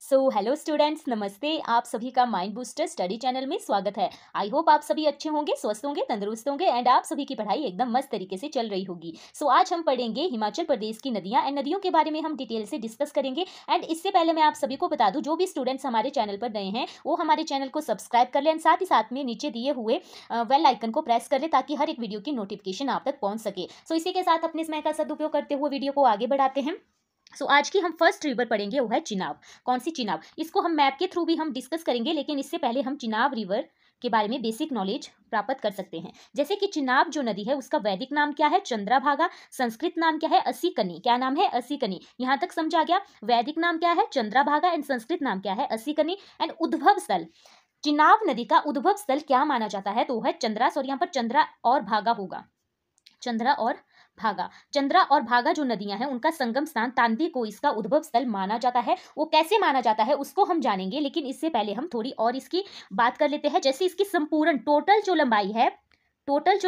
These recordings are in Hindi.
हेलो स्टूडेंट्स, नमस्ते। आप सभी का माइंड बूस्टर स्टडी चैनल में स्वागत है। आई होप आप सभी अच्छे होंगे, स्वस्थ होंगे, तंदुरुस्त होंगे एंड आप सभी की पढ़ाई एकदम मस्त तरीके से चल रही होगी। आज हम पढ़ेंगे हिमाचल प्रदेश की नदियां एंड नदियों के बारे में हम डिटेल से डिस्कस करेंगे। एंड इससे पहले मैं आप सभी को बता दूं, जो भी स्टूडेंट्स हमारे चैनल पर नए हैं वो हमारे चैनल को सब्सक्राइब कर लें एंड साथ ही साथ में नीचे दिए हुए बेल आइकन को प्रेस कर लें ताकि हर एक वीडियो की नोटिफिकेशन आप तक पहुंच सके। इसी के साथ अपने समय का सदुपयोग करते हुए वीडियो को आगे बढ़ाते हैं। आज की हम फर्स्ट रिवर पढ़ेंगे, वो है चिनाब। कौन सी? चिनाब। इसको हम मैप के थ्रू भी हम डिस्कस करेंगे, लेकिन इससे पहले हम चिनाब रिवर के बारे में बेसिक नॉलेज प्राप्त कर सकते हैं। जैसे कि चिनाब जो नदी है उसका वैदिक नाम क्या है? चंद्रभागा। संस्कृत नाम क्या है? असिकनी। क्या नाम है? असिकनी। यहाँ तक समझा गया? वैदिक नाम क्या है? चंद्रभागा एंड संस्कृत नाम क्या है? असिकनी। एंड उद्भव स्थल, चिनाब नदी का उद्भव स्थल क्या माना जाता है? तो है चंद्रा। यहाँ पर चंद्रा और भागा होगा, चंद्रा और भागा। चंद्रा और भागा जो नदियां हैं उनका संगम स्थान तांदी को इसका उद्भव स्थल माना जाता है। वो कैसे माना जाता है उसको हम जानेंगे, लेकिन इससे पहले हम थोड़ी और इसकी बात कर लेते हैं। जैसे इसकी संपूर्ण टोटल जो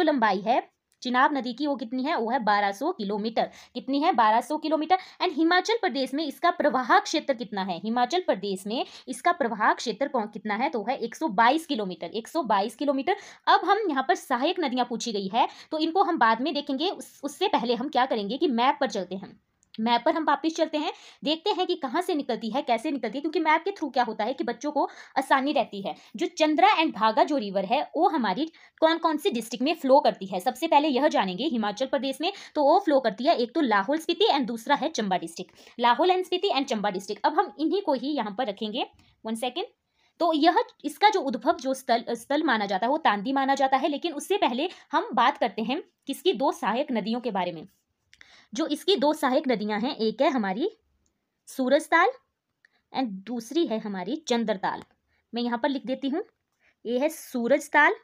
लंबाई है चिनाब नदी की, वो कितनी है? वो है 1200 किलोमीटर। कितनी है? 1200 किलोमीटर। एंड हिमाचल प्रदेश में इसका प्रवाह क्षेत्र कितना है? हिमाचल प्रदेश में इसका प्रवाह क्षेत्र कितना है? तो है 122 किलोमीटर। 122 किलोमीटर। अब हम यहाँ पर सहायक नदियां पूछी गई है तो इनको हम बाद में देखेंगे। उससे पहले हम क्या करेंगे कि मैप पर चलते हैं। मैप पर हम वापिस चलते हैं, देखते हैं कि कहाँ से निकलती है, कैसे निकलती है, क्योंकि मैप के थ्रू क्या होता है कि बच्चों को आसानी रहती है। जो चंद्रा एंड भागा जो रिवर है वो हमारी कौन कौन सी डिस्ट्रिक्ट में फ्लो करती है, सबसे पहले यह जानेंगे। हिमाचल प्रदेश में तो वो फ्लो करती है, एक तो लाहौल स्पीति एंड दूसरा है Chamba district. Lahaul and Spiti and Chamba district. अब हम इन्हीं को ही यहाँ पर रखेंगे। 1 सेकेंड। तो यह इसका जो उद्भव जो स्थल माना जाता है वो तांदी माना जाता है। लेकिन उससे पहले हम बात करते हैं किसकी? 2 सहायक नदियों के बारे में। जो इसकी 2 सहायक नदियां हैं, एक है हमारी सूरजताल एंड दूसरी है हमारी चंद्रताल। मैं यहां पर लिख देती हूं, ये है सूरजताल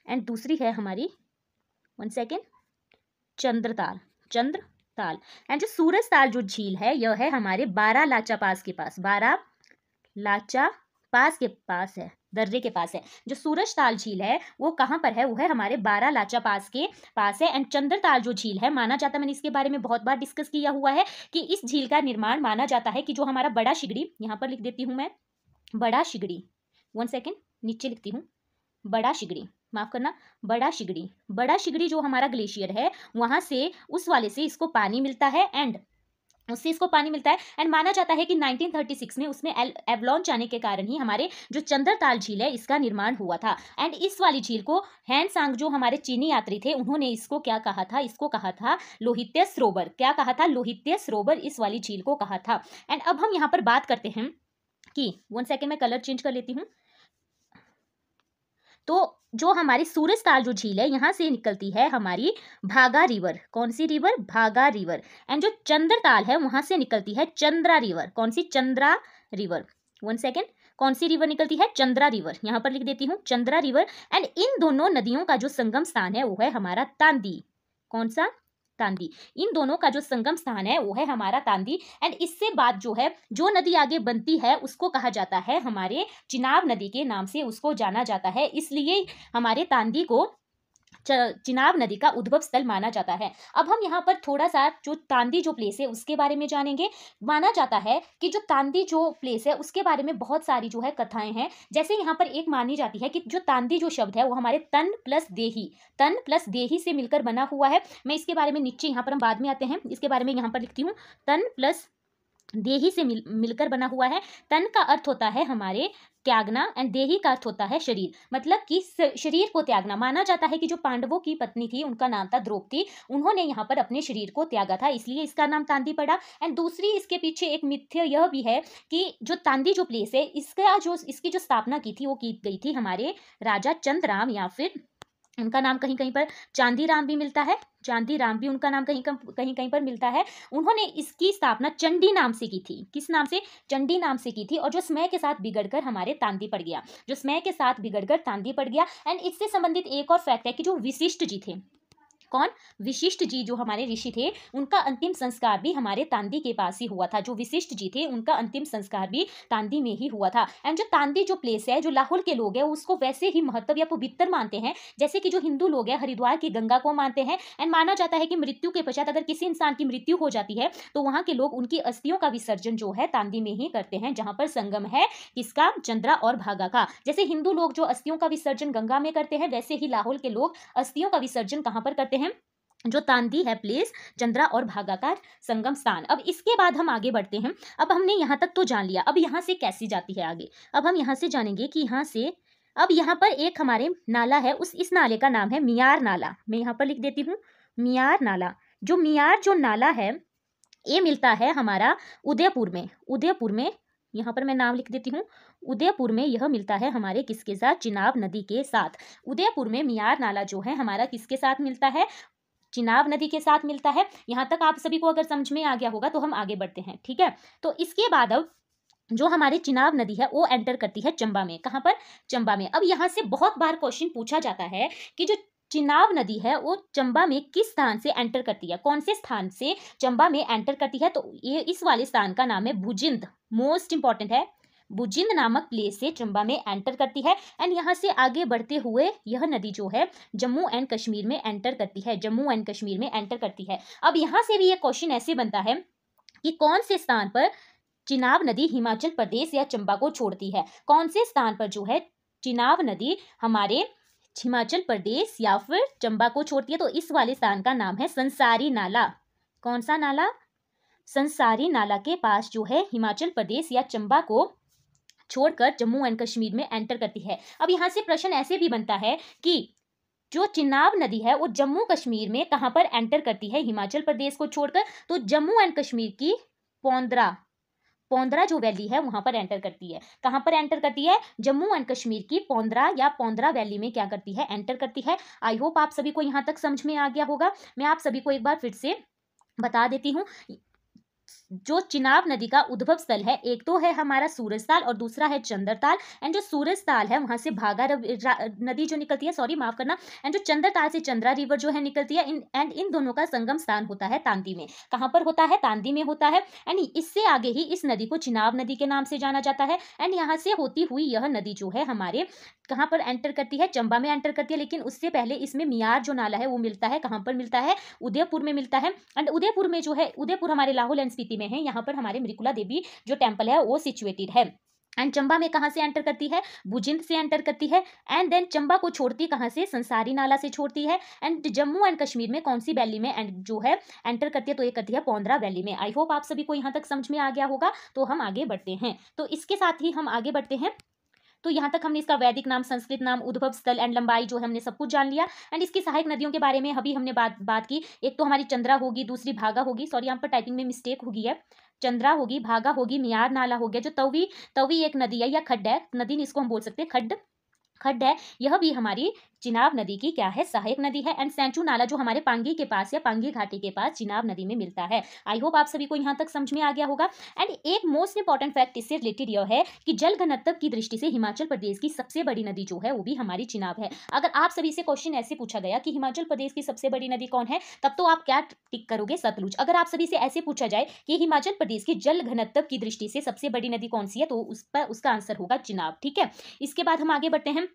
एंड दूसरी है हमारी 1 सेकेंड चंद्रताल। चंद्रताल। एंड जो सूरजताल जो झील है यह है हमारे बारालाचा पास के पास, बारालाचा पास के पास है, दर्रे के पास है। जो सूरजताल झील है वो कहाँ पर है? वो है हमारे बारालाचा पास के पास है। एंड चंद्रताल जो झील है माना जाता है, मैंने इसके बारे में बहुत बार डिस्कस किया हुआ है कि इस झील का निर्माण माना जाता है कि जो हमारा बड़ा शिगड़ी, यहाँ पर लिख देती हूँ मैं बड़ा शिगड़ी। 1 सेकेंड, नीचे लिखती हूँ बड़ा शिगड़ी, माफ करना, बड़ा शिगड़ी। बड़ा शिगड़ी जो हमारा ग्लेशियर है वहां से, उस वाले से इसको पानी मिलता है एंड उससे इसको पानी मिलता है। एंड माना जाता है कि 1936 में उसमें एवलॉन्च आने के कारण ही हमारे जो चंद्रताल झील है इसका निर्माण हुआ था। एंड इस वाली झील को हैंडसांग जो हमारे चीनी यात्री थे उन्होंने इसको क्या कहा था? इसको कहा था लोहित्य सरोवर। क्या कहा था? लोहित्य सरोवर इस वाली झील को कहा था। एंड अब हम यहाँ पर बात करते हैं कि 1 सेकेंड में कलर चेंज कर लेती हूँ। तो जो हमारी सूरजताल जो झील है यहाँ से निकलती है हमारी भागा रिवर। कौन सी रिवर? भागा रिवर। एंड जो चंद्रताल है वहां से निकलती है चंद्रा रिवर। कौन सी? चंद्रा रिवर। 1 सेकेंड, कौन सी रिवर निकलती है? चंद्रा रिवर। यहाँ पर लिख देती हूँ चंद्रा रिवर। एंड इन दोनों नदियों का जो संगम स्थान है वो है हमारा तांदी। कौन सा? तांदी। इन दोनों का जो संगम स्थान है वो है हमारा तांदी। एंड इससे बाद जो है, जो नदी आगे बनती है उसको कहा जाता है हमारे चिनाब नदी के नाम से उसको जाना जाता है। इसलिए हमारे तांदी को चिनाब नदी का उद्भव स्थल माना जाता है। अब हम यहाँ पर थोड़ा सा जो तांदी जो प्लेस है उसके बारे में जानेंगे। माना जाता है कि जो तांदी जो प्लेस है उसके बारे में बहुत सारी जो है कथाएं हैं। जैसे यहाँ पर एक मानी जाती है कि जो तांदी जो शब्द है वो हमारे तन प्लस देही से मिलकर बना हुआ है। मैं इसके बारे में नीचे यहाँ पर हम बाद में आते हैं, इसके बारे में यहाँ पर लिखती हूँ तन प्लस देही से मिलकर बना हुआ है। तन का अर्थ होता है हमारे त्यागना एंड देही का अर्थ होता है शरीर, मतलब कि शरीर को त्यागना। माना जाता है कि जो पांडवों की पत्नी थी उनका नाम था द्रौपदी, उन्होंने यहाँ पर अपने शरीर को त्यागा था, इसलिए इसका नाम तांदी पड़ा। एंड दूसरी इसके पीछे एक मिथ्य यह भी है कि जो तांदी जो प्लेस है इसकी जो स्थापना की थी वो की गई थी हमारे राजा चंद्रराम, या फिर उनका नाम कहीं कहीं पर चांदीराम भी मिलता है। चांदीराम भी उनका नाम कहीं कहीं पर मिलता है। उन्होंने इसकी स्थापना चंडी नाम से की थी। किस नाम से? चंडी नाम से की थी। और जो समय के साथ बिगड़कर हमारे तांदी पड़ गया, जो समय के साथ बिगड़कर तांदी पड़ गया। एंड इससे संबंधित एक और फैक्ट है कि जो वशिष्ठ जी थे, कौन? वशिष्ठ जी जो हमारे ऋषि थे, उनका अंतिम संस्कार भी हमारे तांदी के पास ही हुआ था। जो वशिष्ठ जी थे उनका अंतिम संस्कार भी तांदी में ही हुआ था। एंड जो तांदी जो प्लेस है, जो लाहौल के लोग हैं उसको वैसे ही महत्व या पवित्र मानते हैं जैसे कि जो हिंदू लोग हैं हरिद्वार की गंगा को मानते हैं। एंड माना जाता है कि मृत्यु के पश्चात अगर किसी इंसान की मृत्यु हो जाती है तो वहां के लोग उनकी अस्थियों का विसर्जन जो है तांदी में ही करते हैं, जहां पर संगम है किसका? चंद्रा और भागा का। जैसे हिंदू लोग जो अस्थियों का विसर्जन गंगा में करते हैं, वैसे ही लाहौल के लोग अस्थियों का विसर्जन कहां पर करते हैं? जो तांदी है प्लेस, चंद्रा और भागा का संगम स्थान। अब इसके बाद हम आगे बढ़ते हैं। अब हमने यहाँ तक तो जान लिया, अब यहाँ से कैसी जाती है आगे। अब हम यहाँ से जानेंगे कि यहाँ से, अब यहाँ पर एक हमारे नाला है, इस नाले का नाम है मियार नाला। मैं यहाँ पर लिख देती हूँ मियार नाला। जो मियार जो नाला है ये मिलता है हमारा उदयपुर में। उदयपुर में, यहाँ पर मैं नाम लिख देती हूँ, उदयपुर में यह मिलता है हमारे किसके साथ? चिनाब नदी के साथ। उदयपुर में मियार नाला जो है हमारा किसके साथ मिलता है? चिनाब नदी के साथ मिलता है। यहाँ तक आप सभी को अगर समझ में आ गया होगा तो हम आगे बढ़ते हैं, ठीक है। तो इसके बाद अब जो हमारी चिनाब नदी है वो एंटर करती है चंबा में। कहाँ पर? चंबा में। अब यहाँ से बहुत बार क्वेश्चन पूछा जाता है कि जो चिनाब नदी है वो चंबा में किस स्थान से एंटर करती है, कौन से स्थान से चंबा में एंटर करती है? तो ये इस वाले स्थान का नाम है भुजिंद। मोस्ट इंपॉर्टेंट है, भुजिंद नामक प्लेस से चंबा में एंटर करती है। एंड यहाँ से आगे बढ़ते हुए यह नदी जो है जम्मू एंड कश्मीर में एंटर करती है, जम्मू एंड कश्मीर में एंटर करती है। अब यहाँ से भी ये क्वेश्चन ऐसे बनता है कि कौन से स्थान पर चिनाब नदी हिमाचल प्रदेश या चंबा को छोड़ती है? कौन से स्थान पर जो है चिनाब नदी हमारे हिमाचल प्रदेश या फिर चंबा को छोड़ती है? तो इस वाले स्थान का नाम है संसारी नाला। कौन सा नाला? संसारी नाला के पास जो है हिमाचल प्रदेश या चंबा को छोड़कर जम्मू एंड कश्मीर में एंटर करती है। अब यहाँ से प्रश्न ऐसे भी बनता है कि जो चिनाब नदी है वो जम्मू कश्मीर में कहाँ पर एंटर करती है हिमाचल प्रदेश को छोड़कर? तो जम्मू एंड कश्मीर की पौंद्रा जो वैली है वहां पर एंटर करती है। कहां पर एंटर करती है? जम्मू एंड कश्मीर की पौंद्रा या पौंद्रा वैली में क्या करती है? एंटर करती है। आई होप आप सभी को यहां तक समझ में आ गया होगा। मैं आप सभी को एक बार फिर से बता देती हूँ। जो चिनाब नदी का उद्भव स्थल है, एक तो है हमारा सूरजताल और दूसरा है चंद्रताल। एंड जो सूरजताल है वहां से भागा नदी जो निकलती है, सॉरी माफ करना, एंड जो चंद्रताल से चंद्रा रिवर जो है निकलती है, इन दोनों का संगम स्थान होता है तांदी में। कहां पर होता है? तांदी में होता है। एंड इससे आगे ही इस नदी को चिनाब नदी के नाम से जाना जाता है। एंड यहाँ से होती हुई यह नदी जो है हमारे कहां पर एंटर करती है? चंबा में एंटर करती है। लेकिन उससे पहले इसमें मियार जो नाला है वो मिलता है, कहां पर मिलता है? उदयपुर में मिलता है। एंड उदयपुर में जो है, उदयपुर हमारे लाहौल एंड स्पीति में है, यहाँ पर हमारे मृकुला देवी जो टेम्पल है वो सिचुएटेड है। एंड चंबा में कहां से एंटर करती है? भुजिंद से एंटर करती है। एंड देन चंबा को छोड़ती कहां से? संसारी नाला से छोड़ती है। एंड जम्मू एंड कश्मीर में कौन सी वैली में जो है एंटर करती है? तो ये करती है पौंद्रा वैली में। आई होप आप सभी को यहां तक समझ में आ गया होगा। तो हम आगे बढ़ते हैं। तो इसके साथ ही हम आगे बढ़ते हैं। तो यहाँ तक हमने इसका वैदिक नाम, संस्कृत नाम, उद्भव स्थल एंड लंबाई जो हमने सब कुछ जान लिया। एंड इसकी सहायक नदियों के बारे में अभी हमने बात की। एक तो हमारी चंद्रा होगी, दूसरी भागा होगी, सॉरी यहाँ पर टाइपिंग में मिस्टेक होगी है, चंद्रा होगी, भागा होगी, मियार नाला हो गया, जो तवी एक नदी है या खड्ड है, नदी नहीं इसको हम बोल सकते, खड्ड है, यह भी हमारी चिनाब नदी की क्या है? सहायक नदी है। एंड सैंचू नाला जो हमारे पांगी के पास या पांगी घाटी के पास चिनाब नदी में मिलता है। आई होप आप सभी को यहाँ तक समझ में आ गया होगा। एंड एक मोस्ट इंपॉर्टेंट फैक्ट इससे रिलेटेड यह है कि जल घनत्व की दृष्टि से हिमाचल प्रदेश की सबसे बड़ी नदी जो है वो भी हमारी चिनाब है। अगर आप सभी से क्वेश्चन ऐसे पूछा गया कि हिमाचल प्रदेश की सबसे बड़ी नदी कौन है, तब तो आप क्या टिक करोगे? सतलुज। अगर आप सभी से ऐसे पूछा जाए कि हिमाचल प्रदेश की जल घनत्व की दृष्टि से सबसे बड़ी नदी कौन सी है, तो उसका आंसर होगा चिनाब। ठीक है, इसके बाद हम आगे बढ़ते हैं।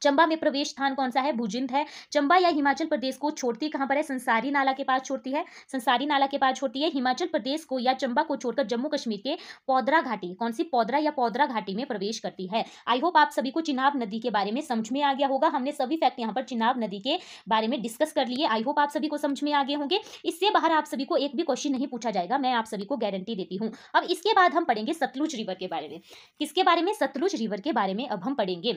चंबा में प्रवेश स्थान कौन सा है? भुजिंद है। चंबा या हिमाचल प्रदेश को छोड़ती कहां पर है? संसारी नाला के पास छोड़ती है, संसारी नाला के पास छोड़ती है। हिमाचल प्रदेश को या चंबा को छोड़कर जम्मू कश्मीर के पौद्रा घाटी, कौन सी? पौद्रा या पौद्रा घाटी में प्रवेश करती है। आई होप आप सभी को चिनाब नदी के बारे में समझ में आ गया होगा। हमने सभी फैक्ट यहाँ पर चिनाब नदी के बारे में डिस्कस कर लिए। आई होप आप सभी को समझ में आ गए होंगे। इससे बाहर आप सभी को एक भी क्वेश्चन नहीं पूछा जाएगा, मैं आप सभी को गारंटी देती हूँ। अब इसके बाद हम पढ़ेंगे सतलुज रिवर के बारे में। किसके बारे में? सतलुज रिवर के बारे में अब हम पढ़ेंगे।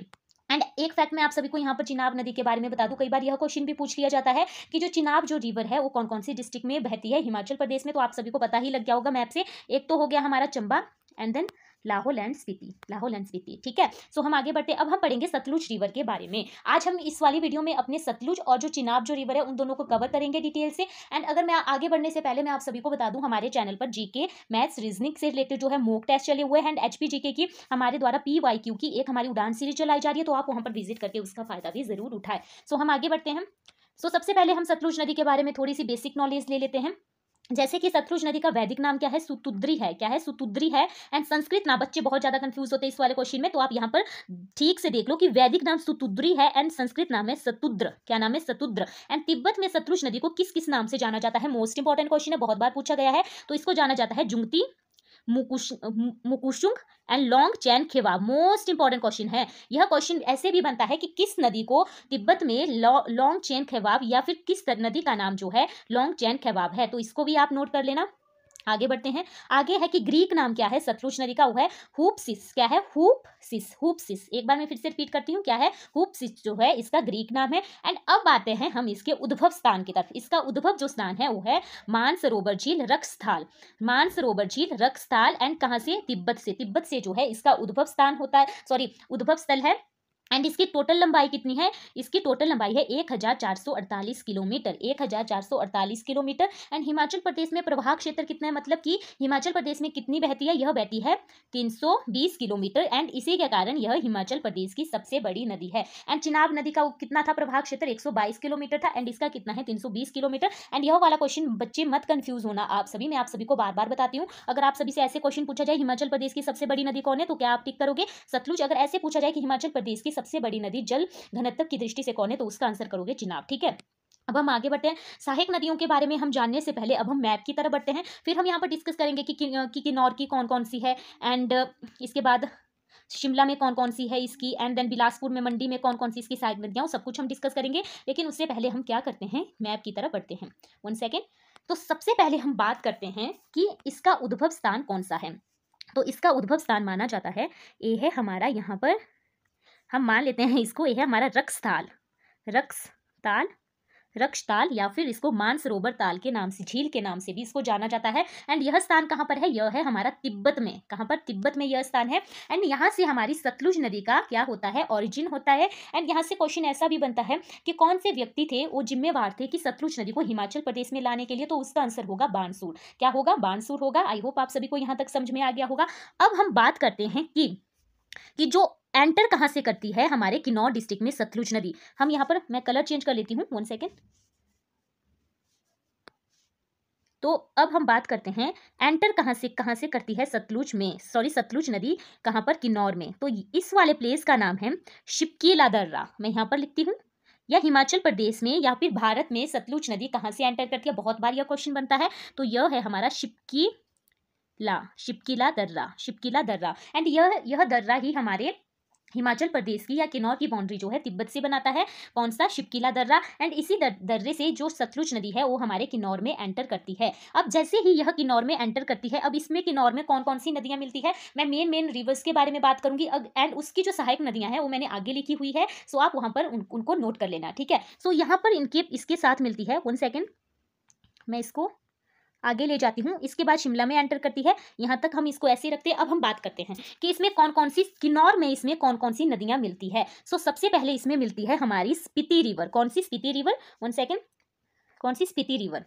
एंड एक फैक्ट मैं आप सभी को यहाँ पर चिनाब नदी के बारे में बता दूं, कई बार यह क्वेश्चन भी पूछ लिया जाता है कि जो चिनाब जो रिवर है वो कौन कौन सी डिस्ट्रिक्ट में बहती है हिमाचल प्रदेश में, तो आप सभी को पता ही लग गया होगा मैप से। एक तो हो गया हमारा Chamba and then Lahaul and Spiti. ठीक है, सो हम आगे बढ़ते। अब हम पढ़ेंगे सतलुज रिवर के बारे में। आज हम इस वाली वीडियो में अपने सतलुज और जो चिनाब जो रिवर है उन दोनों को कवर करेंगे डिटेल से। एंड अगर मैं आगे बढ़ने से पहले मैं आप सभी को बता दूं, हमारे चैनल पर जीके, मैथ्स, रीजनिंग से रिलेटेड जो है मॉक टेस्ट चले हुए हैं। एंड एचपी जीके की हमारे द्वारा PYQ की एक हमारी उड़ान सीरीज चलाई जा रही है, तो आप वहां पर विजिट करके उसका फायदा भी जरूर उठाए। सो हम आगे बढ़ते हैं। सबसे पहले हम सतलुज नदी के बारे में थोड़ी सी बेसिक नॉलेज ले लेते हैं। जैसे कि सतलुज नदी का वैदिक नाम क्या है, सुतुद्री है। क्या है, सुतुद्री है। एंड संस्कृत नाम, बच्चे बहुत ज्यादा कंफ्यूज होते हैं इस वाले क्वेश्चन में, तो आप यहाँ पर ठीक से देख लो कि वैदिक नाम सुतुद्री है एंड संस्कृत नाम है सतुद्र। क्या नाम है, सतुद्र। एंड तिब्बत में सतलुज नदी को किस किस नाम से जाना जाता है, मोस्ट इंपॉर्टेंट क्वेश्चन है, बहुत बार पूछा गया है। तो इसको जाना जाता है जुंगती, मुकुशुंग एंड लॉन्ग चैन खेवाब। मोस्ट इंपॉर्टेंट क्वेश्चन है। यह क्वेश्चन ऐसे भी बनता है कि किस नदी को तिब्बत में लॉन्ग चैन खेवाब, या फिर किस नदी का नाम जो है लॉन्ग चैन खेवाब है, तो इसको भी आप नोट कर लेना। आगे बढ़ते हैं। आगे है कि ग्रीक नाम क्या है सतलुज नदी का, वो है हूपसिस। क्या है, हूपसिस। हूपसिस, एक बार मैं फिर से रिपीट करती हूँ, क्या है, हूपसिस जो है इसका ग्रीक नाम है। एंड अब आते हैं हम इसके उद्भव स्थान की तरफ। इसका उद्भव जो स्थान है वो है मानसरोवर झील, रक्सथाल। मानसरोवर झील, रक्सथाल। एंड कहाँ से, तिब्बत से। तिब्बत से जो है इसका उद्भव स्थान होता है, सॉरी उद्भव स्थल है। एंड इसकी टोटल लंबाई कितनी है, इसकी टोटल लंबाई है 1448 kilometre, 1448 kilometre. And Himachal Pradesh में प्रवाह क्षेत्र कितना है, मतलब कि हिमाचल प्रदेश में कितनी बहती है, यह बहती है 320 किलोमीटर। एंड इसी के कारण यह हिमाचल प्रदेश की सबसे बड़ी नदी है। एंड चिनाब नदी का कितना था प्रवाह क्षेत्र, 122 किलोमीटर था। एंड इसका कितना है, 320 किलोमीटर। एंड यह वाला क्वेश्चन बच्चे मत कंफ्यूज होना आप सभी, मैं आप सभी को बार बार बताती हूँ। अगर आप सभी से ऐसे क्वेश्चन पूछा जाए हिमाचल प्रदेश की सबसे बड़ी नदी कौन है, तो क्या आप टिक करोगे, सतलुज। अगर ऐसे पूछा जाए कि हिमाचल प्रदेश की सबसे बड़ी नदी जल घनत्व की दृष्टि से कौन है, तो उसका आंसर करोगे चिनाब। ठीक है, अब हम आगे बढ़ते हैं। सहायक नदियों के बारे में हम जानने से पहले अब हम मैप की तरफ बढ़ते हैं। फिर हम यहाँ पर डिस्कस करेंगे कि किन्नौर की कौन कौन सी है, एंड इसके बाद शिमला में कौन कौन सी है इसकी, एंड देन बिलासपुर में, मंडी में कौन कौन सी इसकी सहायक नदियाँ, सब कुछ हम डिस्कस करेंगे। लेकिन उससे पहले हम क्या करते हैं, मैप की तरफ बढ़ते हैं। 1 सेकेंड। तो सबसे पहले हम बात करते हैं कि इसका उद्भव स्थान कौन सा है। तो इसका उद्भव स्थान माना जाता है, ये है हमारा, यहाँ पर हम मान लेते हैं इसको, ये है हमारा रक्सताल। रक्सताल, रक्षताल, या फिर इसको मानसरोवर ताल के नाम से, झील के नाम से भी इसको जाना जाता है। एंड यह स्थान कहाँ पर है, यह है हमारा तिब्बत में। कहाँ पर, तिब्बत में यह स्थान है। एंड यहाँ से हमारी सतलुज नदी का क्या होता है, ओरिजिन होता है। एंड यहाँ से क्वेश्चन ऐसा भी बनता है कि कौन से व्यक्ति थे वो जिम्मेवार थे कि सतलुज नदी को हिमाचल प्रदेश में लाने के लिए, तो उसका आंसर होगा बाणसूर। क्या होगा, बाणसूर होगा। आई होप आप सभी को यहाँ तक समझ में आ गया होगा। अब हम बात करते हैं कि जो एंटर कहाँ से करती है हमारे किन्नौर डिस्ट्रिक्ट में सतलुज नदी। हम यहाँ पर, मैं कलर चेंज कर लेती हूँ, 1 सेकेंड। तो अब हम बात करते हैं एंटर कहाँ से करती है सतलुज में, सॉरी सतलुज नदी कहाँ पर, किन्नौर में। तो इस वाले प्लेस का नाम है शिपकीला दर्रा। मैं यहाँ पर लिखती हूँ, या हिमाचल प्रदेश में या फिर भारत में सतलुज नदी कहाँ से एंटर करती है, बहुत बार यह क्वेश्चन बनता है। तो यह है हमारा शिपकीला दर्रा, शिपकीला दर्रा। एंड यह दर्रा ही हमारे हिमाचल प्रदेश की या किन्नौर की बाउंड्री जो है तिब्बत से बनाता है। कौन सा, शिपकीला दर्रा। एंड इसी दर्रे से जो सतलुज नदी है वो हमारे किन्नौर में एंटर करती है। अब जैसे ही यह किन्नौर में एंटर करती है, अब इसमें किन्नौर में कौन कौन सी नदियां मिलती है, मैं मेन रिवर्स के बारे में बात करूंगी। एंड उसकी जो सहायक नदियां हैं वो मैंने आगे लिखी हुई है, सो आप वहां पर उनको नोट कर लेना। ठीक है, सो यहाँ पर इसके साथ मिलती है, 1 सेकेंड, मैं इसको आगे ले जाती हूँ। इसके बाद शिमला में एंटर करती है, यहाँ तक हम इसको ऐसे रखते हैं। अब हम बात करते हैं कि इसमें कौन कौन सी, किन्नौर में इसमें कौन कौन सी नदियाँ मिलती है। सो सबसे पहले इसमें मिलती है हमारी स्पीति रिवर। कौन सी, स्पीति रिवर, 1 सेकेंड, कौन सी, स्पीति रिवर।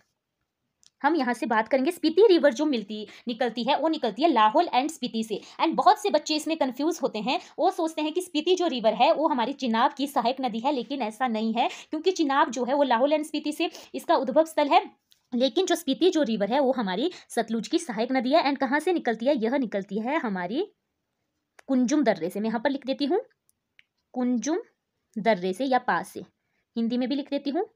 हम यहाँ से बात करेंगे, स्पीति रिवर जो निकलती है वो निकलती है लाहौल एंड स्पीति से। एंड बहुत से बच्चे इसमें कंफ्यूज होते हैं, वो सोचते हैं कि स्पीति जो रिवर है वो हमारी चिनाब की सहायक नदी है, लेकिन ऐसा नहीं है, क्योंकि चिनाब जो है वो लाहौल एंड स्पीति से इसका उद्भव स्थल है। लेकिन जो स्पीति जो रिवर है वो हमारी सतलुज की सहायक नदी है। एंड कहाँ से निकलती है, यह निकलती है हमारी कुंजुम दर्रे से। मैं यहाँ पर लिख देती हूँ कुंजुम दर्रे से, या पास से, हिंदी में भी लिख देती हूँ,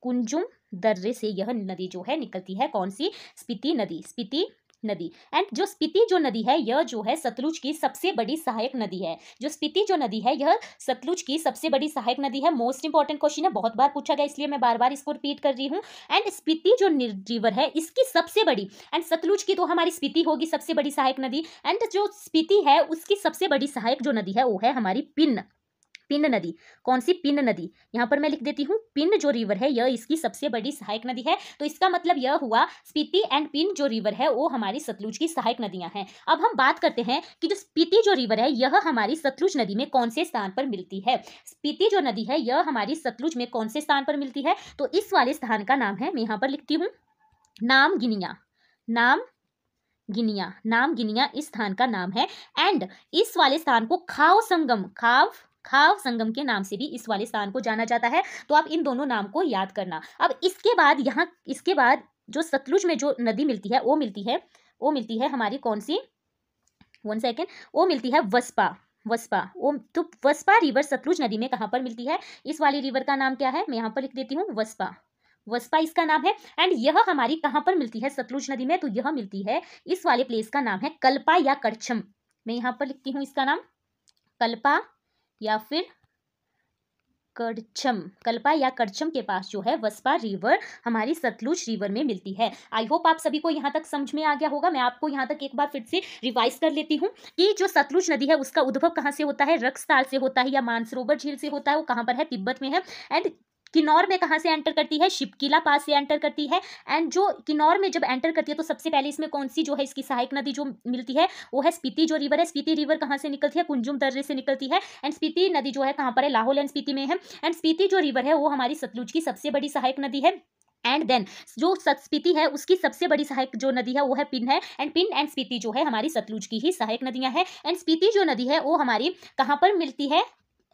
कुंजुम दर्रे से यह नदी जो है निकलती है। कौन सी, स्पीति नदी, स्पीति नदी। एंड जो स्पीति जो नदी है यह जो है सतलुज की सबसे बड़ी सहायक नदी है। जो स्पीति जो नदी है यह सतलुज की सबसे बड़ी सहायक नदी है। मोस्ट इंपॉर्टेंट क्वेश्चन है, बहुत बार पूछा गया, इसलिए मैं बार बार इसको रिपीट कर रही हूँ। एंड स्पीति जो रिवर है इसकी सबसे बड़ी, एंड सतलुज की तो हमारी स्पीति होगी सबसे बड़ी सहायक नदी। एंड जो स्पीति है उसकी सबसे बड़ी सहायक जो नदी है वो है हमारी पिन नदी। कौन सी, पिन नदी। यहाँ पर मैं लिख देती हूँ, पिन जो रिवर है यह इसकी सबसे बड़ी सहायक नदी है। तो इसका मतलब यह हुआ स्पीति एंड पिन जो रिवर है वो हमारी सतलुज की सहायक नदियां हैं। अब हम बात करते हैं कि जो स्पीति जो रिवर है यह हमारी सतलुज नदी में कौन से स्थान पर मिलती है। स्पीति जो नदी है यह हमारी सतलुज में कौन से स्थान पर मिलती है, तो इस वाले स्थान का नाम है, मैं यहाँ पर लिखती हूँ, नाम गिनिया। नाम गिनिया इस स्थान का नाम है। एंड इस वाले स्थान को खाव खाव संगम के नाम से भी इस वाले स्थान को जाना जाता है। तो आप इन दोनों नाम को याद करना। अब इसके बाद जो सतलुज में जो नदी मिलती है वो मिलती है हमारी कौन सी, 1 सेकेंड, वो मिलती है वस्पा। तो वस्पा रिवर सतलुज नदी में कहाँ पर मिलती है? इस वाली रिवर का नाम क्या है, मैं यहाँ पर लिख देती हूँ, वस्पा इसका नाम है। एंड यह हमारी कहाँ पर मिलती है सतलुज नदी में? तो यह मिलती है, इस वाले प्लेस का नाम है कल्पा या करछम। मैं यहाँ पर लिखती हूँ इसका नाम कल्पा या फिर करछम। कल्पा या करछम के पास जो है वस्पा रिवर हमारी सतलुज रिवर में मिलती है। आई होप आप सभी को यहाँ तक समझ में आ गया होगा। मैं आपको यहाँ तक एक बार फिर से रिवाइज कर लेती हूँ कि जो सतलुज नदी है उसका उद्भव कहाँ से होता है? रक्सताल से होता है या मानसरोवर झील से होता है। वो कहाँ पर है? तिब्बत में है। एंड किन्नौर में कहाँ से एंटर करती है? शिपकिला पास से एंटर करती है। एंड जो किन्नौर में जब एंटर करती है तो सबसे पहले इसमें कौन सी जो है इसकी सहायक नदी जो मिलती है वो है स्पीति जो रिवर है। स्पीति रिवर कहाँ से निकलती है? कुंजुम दर्रे से निकलती है। एंड स्पीति नदी जो है कहाँ पर है? लाहौल एंड स्पीति में है। एंड स्पीति जो रिवर है वो हमारी सतलुज की सबसे बड़ी सहायक नदी है। एंड देन जो स्पीति है उसकी सबसे बड़ी सहायक जो नदी है वो है पिन है। एंड पिन एंड स्पीति जो है हमारी सतलुज की ही सहायक नदियां हैं। एंड स्पीति जो नदी है वो हमारी कहाँ पर मिलती है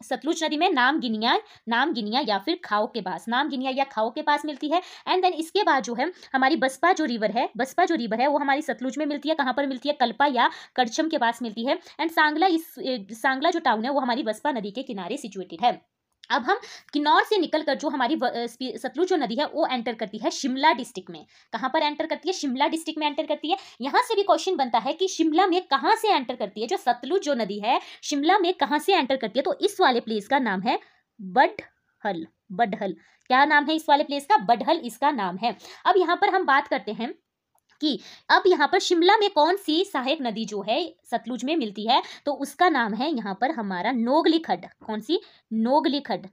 सतलुज नदी में? नामगिनिया या फिर खाओ के पास, नामगिनिया या खाओ के पास मिलती है। एंड देन इसके बाद जो है हमारी बसपा जो रिवर है वो हमारी सतलुज में मिलती है। कहाँ पर मिलती है? कल्पा या करछम के पास मिलती है। एंड सांगला जो टाउन है वो हमारी बसपा नदी के किनारे सिचुएटेड है। अब हम किन्नौर से निकलकर जो हमारी सतलुज जो नदी है वो एंटर करती है शिमला डिस्ट्रिक्ट में। कहाँ पर एंटर करती है? शिमला डिस्ट्रिक्ट में एंटर करती है। यहाँ से भी क्वेश्चन बनता है कि शिमला में कहाँ से एंटर करती है? जो सतलुज जो नदी है शिमला में कहाँ से एंटर करती है? तो इस वाले प्लेस का नाम है बडहल। क्या नाम है इस वाले प्लेस का? बडहल इसका नाम है। अब यहाँ पर हम बात करते हैं कि अब यहाँ पर शिमला में कौन सी सहायक नदी जो है सतलुज में मिलती है? तो उसका नाम है यहाँ पर हमारा नोगली खड्ड। कौन सी? नोगली खड्ड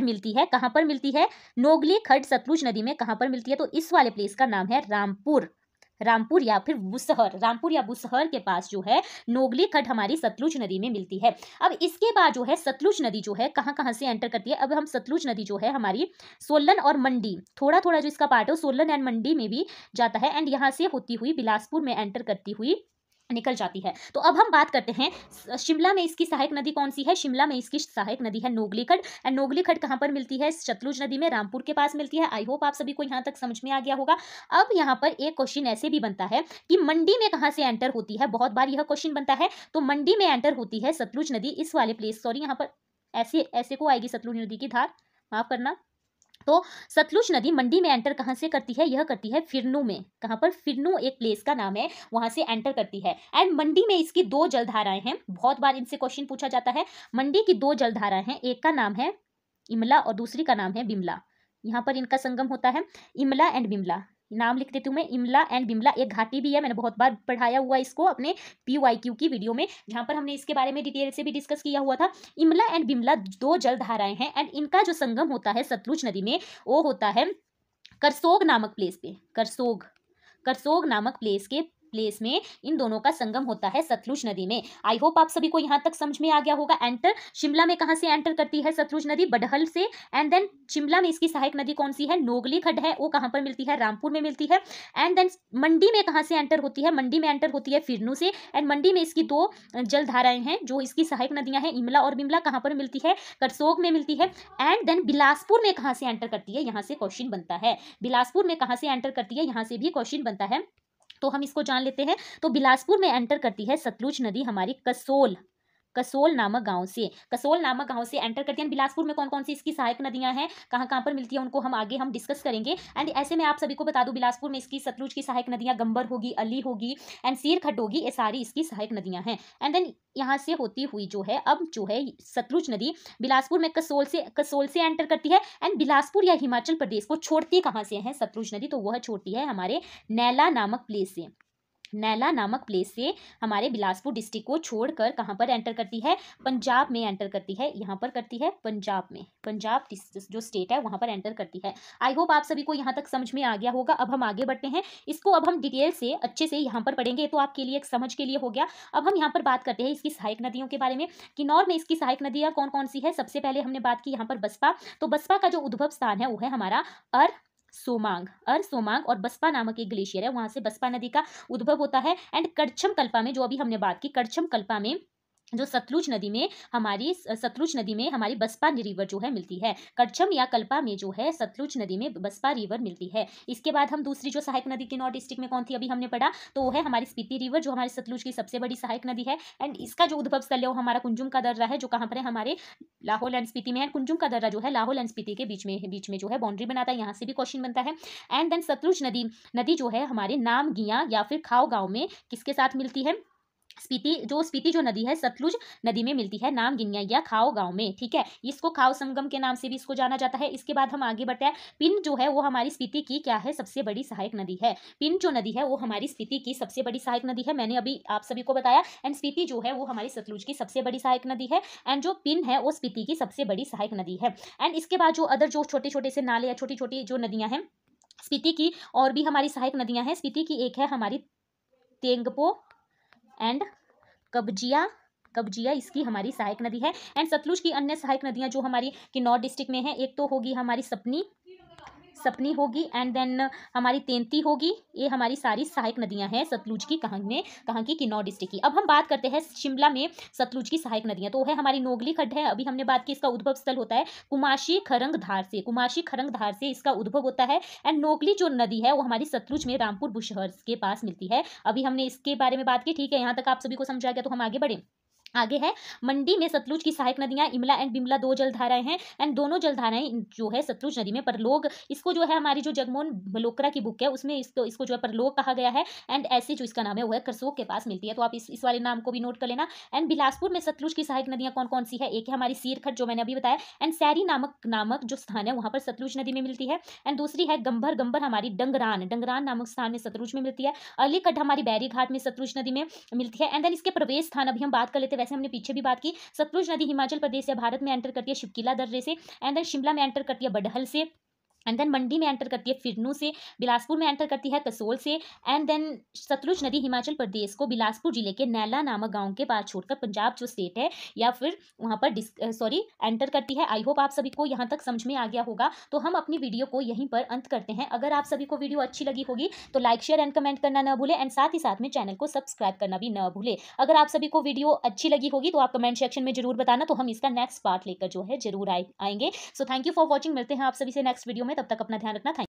मिलती है। कहाँ पर मिलती है? नोगली खड्ड सतलुज नदी में कहाँ पर मिलती है? तो इस वाले प्लेस का नाम है रामपुर या फिर बुसहर। रामपुर या बुसहर के पास जो है नोगली खड्ड हमारी सतलुज नदी में मिलती है। अब इसके बाद जो है सतलुज नदी जो है कहाँ कहाँ से एंटर करती है? अब हम सतलुज नदी जो है हमारी सोलन और मंडी, थोड़ा थोड़ा जो इसका पार्ट है सोलन एंड मंडी में भी जाता है। एंड यहाँ से होती हुई बिलासपुर में एंटर करती हुई निकल जाती है। तो अब हम बात करते हैं शिमला में इसकी सहायक नदी कौन सी है? शिमला में इसकी सहायक नदी है नोगली खड्ड। एंड नोगली खड्ड कहाँ पर मिलती है? सतलुज नदी में रामपुर के पास मिलती है। आई होप आप सभी को यहाँ तक समझ में आ गया होगा। अब यहाँ पर एक क्वेश्चन ऐसे भी बनता है कि मंडी में कहाँ से एंटर होती है? बहुत बार यह क्वेश्चन बनता है। तो मंडी में एंटर होती है सतलुज नदी इस वाले प्लेस, सॉरी यहाँ पर ऐसे को आएगी सतलुज नदी की धार, माफ करना। तो सतलुज नदी मंडी में एंटर कहाँ से करती है? यह करती है फिरनू में। कहाँ पर? फिरनू एक प्लेस का नाम है, वहां से एंटर करती है। एंड मंडी में इसकी 2 जलधाराएं हैं। बहुत बार इनसे क्वेश्चन पूछा जाता है। मंडी की 2 जलधाराएं हैं, एक का नाम है इमला और दूसरी का नाम है बिमला। यहाँ पर इनका संगम होता है, इमला एंड बिमला। नाम लिख देती हूँ मैं, इमला एंड बिमला। एक घाटी भी है, मैंने बहुत बार पढ़ाया हुआ इसको अपने PYQ की वीडियो में, जहाँ पर हमने इसके बारे में डिटेल से भी डिस्कस किया हुआ था। इमला एंड बिमला 2 जलधाराएं हैं। एंड इनका जो संगम होता है सतलुज नदी में वो होता है करसोग नामक प्लेस पे। करसोग नामक प्लेस में इन दोनों का संगम होता है सतलुज नदी में। आई होप आप सभी को यहाँ तक समझ में आ गया होगा। एंटर शिमला में कहाँ से एंटर करती है सतलुज नदी? बडहल से। एंड देन शिमला में इसकी सहायक नदी कौन सी है? नोगली खड्ड है। वो कहाँ पर मिलती है? रामपुर में मिलती है। एंड देन मंडी में कहाँ से एंटर होती है? मंडी में एंटर होती है फिरनू से। एंड मंडी में इसकी 2 जलधाराएं हैं जो इसकी सहायक नदियां हैं, इमला और बिमला। कहाँ पर मिलती है? करसोग में मिलती है। एंड देन बिलासपुर में कहाँ से एंटर करती है? यहाँ से क्वेश्चन बनता है। बिलासपुर में कहाँ से एंटर करती है? यहाँ से भी क्वेश्चन बनता है, तो हम इसको जान लेते हैं। तो बिलासपुर में एंटर करती है सतलुज नदी हमारी कसोल नामक गांव से एंटर करती है। बिलासपुर में कौन कौन सी इसकी सहायक नदियां हैं, कहाँ कहाँ पर मिलती है, उनको हम आगे डिस्कस करेंगे। एंड ऐसे में आप सभी को बता दूं, बिलासपुर में इसकी सतलुज की सहायक नदियां गंबर होगी, अली होगी एंड सीर खड्ड होगी, ये सारी इसकी सहायक नदियां हैं। एंड देन यहाँ से होती हुई जो है सतलुज नदी बिलासपुर में कसोल से एंटर करती है। एंड बिलासपुर या हिमाचल प्रदेश को छोड़ती कहाँ से है सतलुज नदी? तो वह छोड़ती है हमारे नैला नामक प्लेस से हमारे बिलासपुर डिस्ट्रिक्ट को छोड़कर कहाँ पर एंटर करती है? पंजाब में एंटर करती है। यहाँ पर करती है पंजाब जो स्टेट है वहाँ पर एंटर करती है। आई होप आप सभी को यहाँ तक समझ में आ गया होगा। अब हम आगे बढ़ते हैं, इसको अब हम डिटेल से अच्छे से यहाँ पर पढ़ेंगे, तो आपके लिए एक समझ के लिए हो गया। अब हम यहाँ पर बात करते हैं इसकी सहायक नदियों के बारे में। किन्नौर में इसकी सहायक नदियाँ कौन कौन सी है? सबसे पहले हमने बात की यहाँ पर बसपा। तो बसपा का जो उद्भव स्थान है वो है हमारा सोमांग और बसपा नामक एक ग्लेशियर है, वहां से बसपा नदी का उद्भव होता है। एंड करछम कल्पा में जो अभी हमने बात की, करछम कल्पा में जो सतलुज नदी में हमारी बसपा रिवर जो है मिलती है। कच्छम या कल्पा में जो है सतलुज नदी में बसपा रिवर मिलती है। इसके बाद हम दूसरी जो सहायक नदी किन्नौर डिस्ट्रिक्ट में कौन थी अभी हमने पढ़ा, तो वो है हमारी स्पीति रिवर, जो हमारे सतलुज की सबसे बड़ी सहायक नदी है। एंड इसका जो उद्भव स्थल है वो हमारा कुंजुम का दर्रा है, जो कहाँ पर है, हमारे लाहौल एंड स्पीति में है। कुंजुम का दर्रा जो है लाहौल एंड स्पीति के बीच में जो है बाउंड्री बनाता है, यहाँ से भी क्वेश्चन बनता है। एंड देन सतलुज नदी जो है हमारे नामगिया या फिर खाओ गांव में किसके साथ मिलती है, स्पीति जो नदी है सतलुज नदी में मिलती है नामगिनिया या खाओ गांव में। ठीक है, इसको खाओ संगम के नाम से भी इसको जाना जाता है। इसके बाद हम आगे बढ़ते हैं। पिन जो है वो हमारी स्पीति की क्या है, सबसे बड़ी सहायक नदी है। पिन जो नदी है वो हमारी स्पीति की सबसे बड़ी सहायक नदी है, मैंने अभी आप सभी को बताया। एंड स्पीति जो है वो हमारी सतलुज की सबसे बड़ी सहायक नदी है, एंड जो पिन है वो स्पीति की सबसे बड़ी सहायक नदी है। एंड इसके बाद जो अदर जो छोटे छोटे से नाले या छोटी छोटी जो नदियां हैं स्पीति की, और भी हमारी सहायक नदियां हैं स्पीति की, एक है हमारी तेंगपो एंड कब्जिया इसकी हमारी सहायक नदी है। एंड सतलुज की अन्य सहायक नदियां जो हमारी किन्नौर डिस्ट्रिक्ट में है, एक तो होगी हमारी सपनी होगी, एंड देन हमारी तेंती होगी। ये हमारी सारी सहायक नदियां हैं सतलुज की, कहाँ की, किन्नौर डिस्ट्रिक्ट की। अब हम बात करते हैं शिमला में सतलुज की सहायक नदियां, तो है हमारी नोगली खड्ड है, अभी हमने बात की। इसका उद्भव स्थल होता है कुमाशी खरंग धार से इसका उद्भव होता है। एंड नोगली जो नदी है वो हमारी सतलुज में रामपुर बुशहर के पास मिलती है, अभी हमने इसके बारे में बात की। ठीक है, यहाँ तक आप सभी को समझ आ गया, तो हम आगे बढ़े। आगे है मंडी में सतलुज की सहायक नदियां इमला एंड बिमला, दो जलधाराएं हैं। एंड दोनों जलधाराएं जो है सतलुज नदी में परलोक, इसको जो है हमारी जो जगमोहन बलोकरा की बुक है उसमें इसको जो है परलोक कहा गया है। एंड ऐसे जो इसका नाम है वो है करसोग के पास मिलती है, तो आप इस वाले नाम को भी नोट कर लेना। एंड बिलासपुर में सतलुज की सहायक नदियां कौन कौन सी है, एक है हमारी सीरखट जो मैंने अभी बताया, एंड सैरी नामक जो स्थान है वहां पर सतलुज नदी में मिलती है। एंड दूसरी है गंभर हमारी डंगरान नामक स्थान में सतलुज में मिलती है। अलीकट हमारी बैरी घाट में सतलुज नदी में मिलती है। एंड देन इसके प्रवेश स्थान अभी हम बात कर लेते हैं, वैसे हमने पीछे भी बात की। सतलुज नदी हिमाचल प्रदेश या भारत में एंटर करती है शिवकिला दर्रे से, एंड देन शिमला में एंटर करती है बडहल से, एंड देन मंडी में एंटर करती है फिरनू से, बिलासपुर में एंटर करती है कसोल से। एंड देन सतलुज नदी हिमाचल प्रदेश को बिलासपुर जिले के नैला नामक गांव के पास छोड़कर पंजाब जो स्टेट है या फिर वहां पर एंटर करती है। आई होप आप सभी को यहाँ तक समझ में आ गया होगा, तो हम अपनी वीडियो को यहीं पर अंत करते हैं। अगर आप सभी को वीडियो अच्छी लगी होगी तो लाइक शेयर एंड कमेंट करना न भूले, एंड साथ ही साथ में चैनल को सब्सक्राइब करना भी न भूले। अगर आप सभी को वीडियो अच्छी लगी होगी तो आप कमेंट सेक्शन में जरूर बताना, तो हम इसका नेक्स्ट पार्ट लेकर जो है जरूर आएंगे। So thank you for watching, मिलते हैं आप सभी से नेक्स्ट वीडियो में, तब तक अपना ध्यान रखना। थैंक